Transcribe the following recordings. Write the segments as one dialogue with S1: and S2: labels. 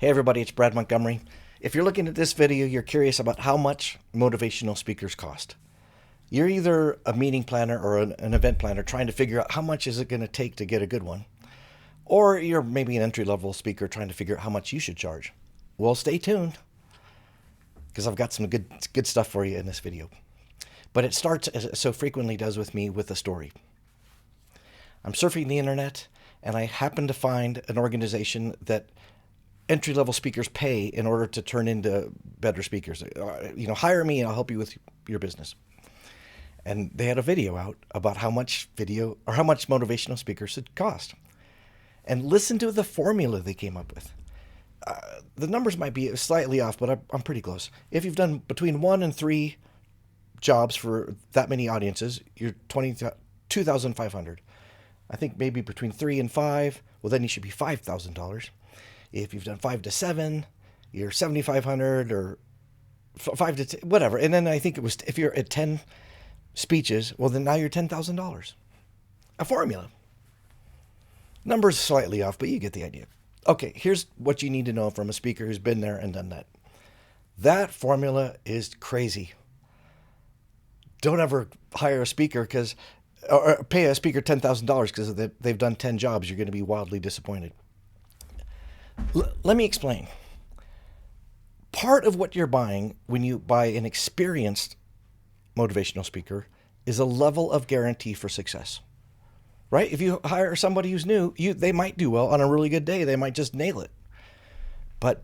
S1: Hey everybody, it's Brad Montgomery. If you're looking at this video, you're curious about how much motivational speakers cost. You're either a meeting planner or an event planner trying to figure out how much is it going to take to get a good one. Or you're maybe an entry-level speaker trying to figure out how much you should charge. Well, stay tuned because I've got some good stuff for you in this video. But it starts, as it so frequently does with me, with a story. I'm surfing the internet and I happen to find an organization that entry-level speakers pay in order to turn into better speakers. Hire me and I'll help you with your business. And they had a video out about how much motivational speakers should cost. And listen to the formula they came up with. The numbers might be slightly off, but I'm pretty close. If you've done between 1 and 3 jobs for that many audiences, you're $2,500. I think maybe between 3 and 5, well, then you should be $5,000. If you've done 5 to 7, you're $7,500, or 5 to 10, whatever. And then I think it was, if you're at 10 speeches, well, then now you're $10,000. A formula. Numbers slightly off, but you get the idea. Okay, here's what you need to know from a speaker who's been there and done that. That formula is crazy. Don't ever hire a speaker or pay a speaker $10,000 because they've done 10 jobs. You're going to be wildly disappointed. Let me explain. Part of what you're buying when you buy an experienced motivational speaker is a level of guarantee for success, right? If you hire somebody who's new, they might do well. On a really good day, they might just nail it. But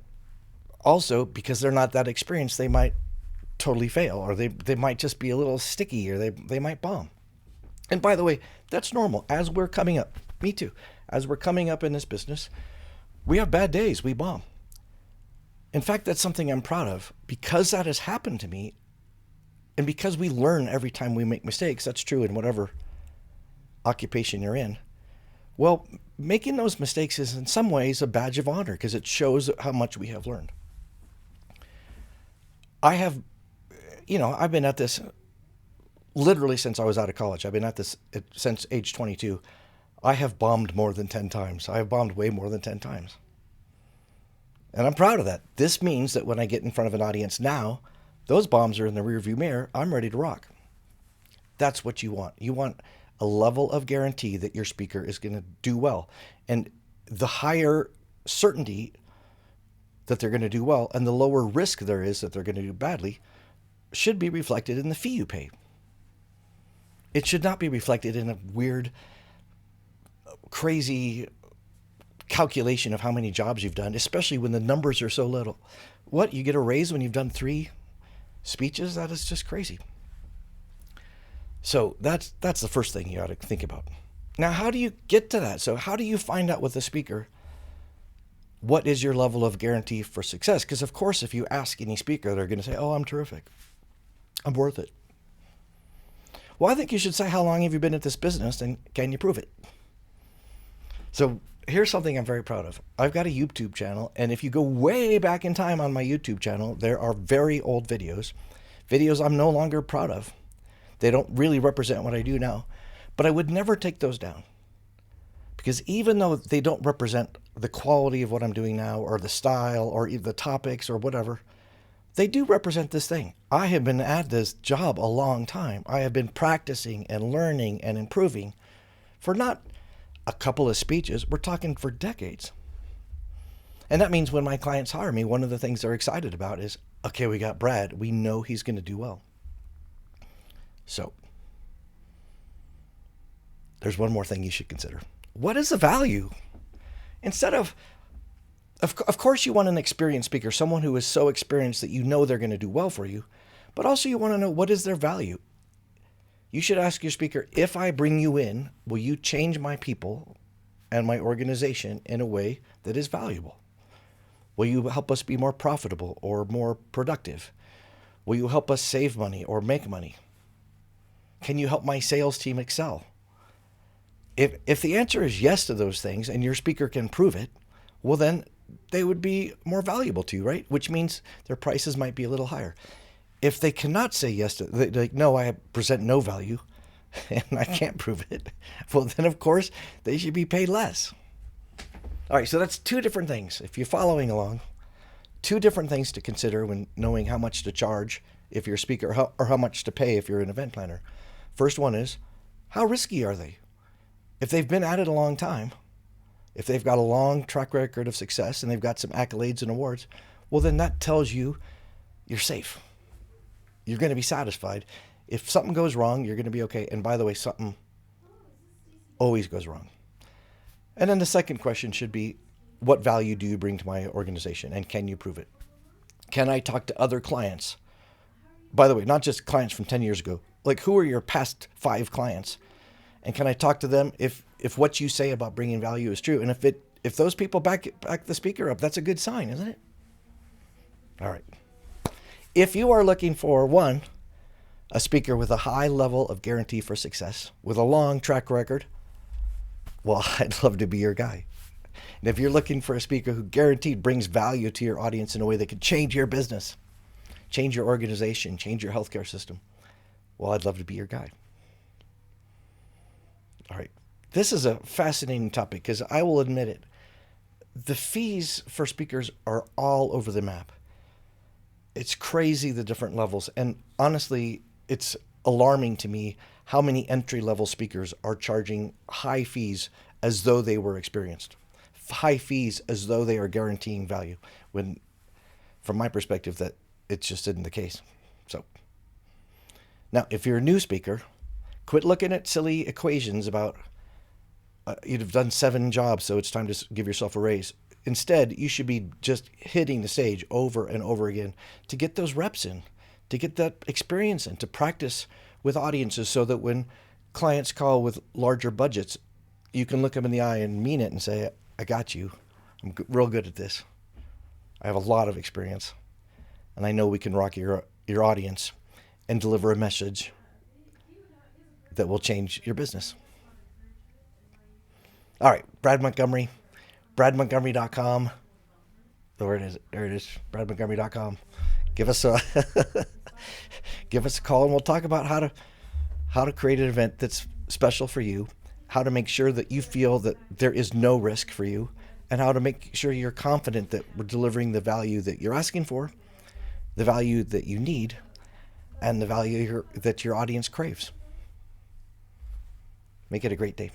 S1: also, because they're not that experienced, they might totally fail, or they might just be a little sticky, or they might bomb. And by the way, that's normal. As we're coming up, me too, as we're coming up in this business, we have bad days, we bomb. In fact, that's something I'm proud of because that has happened to me. And because we learn every time we make mistakes, that's true in whatever occupation you're in. Well, making those mistakes is in some ways a badge of honor because it shows how much we have learned. I've been at this literally since I was out of college. I've been at this since age 22. I have bombed more than 10 times. I have bombed way more than 10 times. And I'm proud of that. This means that when I get in front of an audience now, those bombs are in the rearview mirror. I'm ready to rock. That's what you want. You want a level of guarantee that your speaker is going to do well. And the higher certainty that they're going to do well and the lower risk there is that they're going to do badly should be reflected in the fee you pay. It should not be reflected in a weird, crazy calculation of how many jobs you've done, especially when the numbers are so little. What, you get a raise when you've done 3 speeches? That is just crazy. So that's the first thing you ought to think about. Now, how do you get to that? So how do you find out with a speaker what is your level of guarantee for success? Because of course, if you ask any speaker, they're going to say, oh, I'm terrific. I'm worth it. Well, I think you should say, how long have you been at this business and can you prove it? So here's something I'm very proud of. I've got a YouTube channel, and if you go way back in time on my YouTube channel, there are very old videos I'm no longer proud of. They don't really represent what I do now, but I would never take those down. Because even though they don't represent the quality of what I'm doing now, or the style, or the topics, or whatever, they do represent this thing. I have been at this job a long time. I have been practicing and learning and improving for not a couple of speeches. We're talking for decades. And that means when my clients hire me, one of the things they're excited about is, okay, we got Brad. We know he's going to do well. So there's one more thing you should consider. What is the value? Instead of course, you want an experienced speaker, someone who is so experienced that you know they're going to do well for you, but also you want to know what is their value. You should ask your speaker, if I bring you in, will you change my people and my organization in a way that is valuable? Will you help us be more profitable or more productive? Will you help us save money or make money? Can you help my sales team excel? If the answer is yes to those things and your speaker can prove it, well then they would be more valuable to you, right? Which means their prices might be a little higher. If they cannot say yes to, like, no, I present no value and I can't prove it, well then of course they should be paid less. All right, so that's two different things. If you're following along, two different things to consider when knowing how much to charge if you're a speaker or how much to pay if you're an event planner. First one is, how risky are they? If they've been at it a long time, if they've got a long track record of success and they've got some accolades and awards, well, then that tells you you're safe. You're going to be satisfied. If something goes wrong, you're going to be okay. And by the way, something always goes wrong. And then the second question should be, what value do you bring to my organization, and can you prove it? Can I talk to other clients? By the way, not just clients from 10 years ago. Like, who are your past 5 clients? And can I talk to them if what you say about bringing value is true? And if those people back the speaker up, that's a good sign, isn't it? All right. If you are looking for, one, a speaker with a high level of guarantee for success, with a long track record, well, I'd love to be your guy. And if you're looking for a speaker who guaranteed brings value to your audience in a way that could change your business, change your organization, change your healthcare system, well, I'd love to be your guy. All right. This is a fascinating topic because I will admit it. The fees for speakers are all over the map. It's crazy, the different levels. And honestly, it's alarming to me how many entry-level speakers are charging high fees as though they were experienced. High fees as though they are guaranteeing value, when from my perspective that it just isn't the case. So now, if you're a new speaker, quit looking at silly equations about you've done 7 jobs, so it's time to give yourself a raise. Instead, you should be just hitting the stage over and over again to get those reps in, to get that experience in, to practice with audiences so that when clients call with larger budgets, you can look them in the eye and mean it and say, I got you. I'm real good at this. I have a lot of experience, and I know we can rock your audience and deliver a message that will change your business. All right, Brad Montgomery, bradmontgomery.com. There it is, bradmontgomery.com. Give us a give us a call, and we'll talk about how to create an event that's special for you, how to make sure that you feel that there is no risk for you, and how to make sure you're confident that we're delivering the value that you're asking for, the value that you need, and the value that your audience craves. Make it a great day.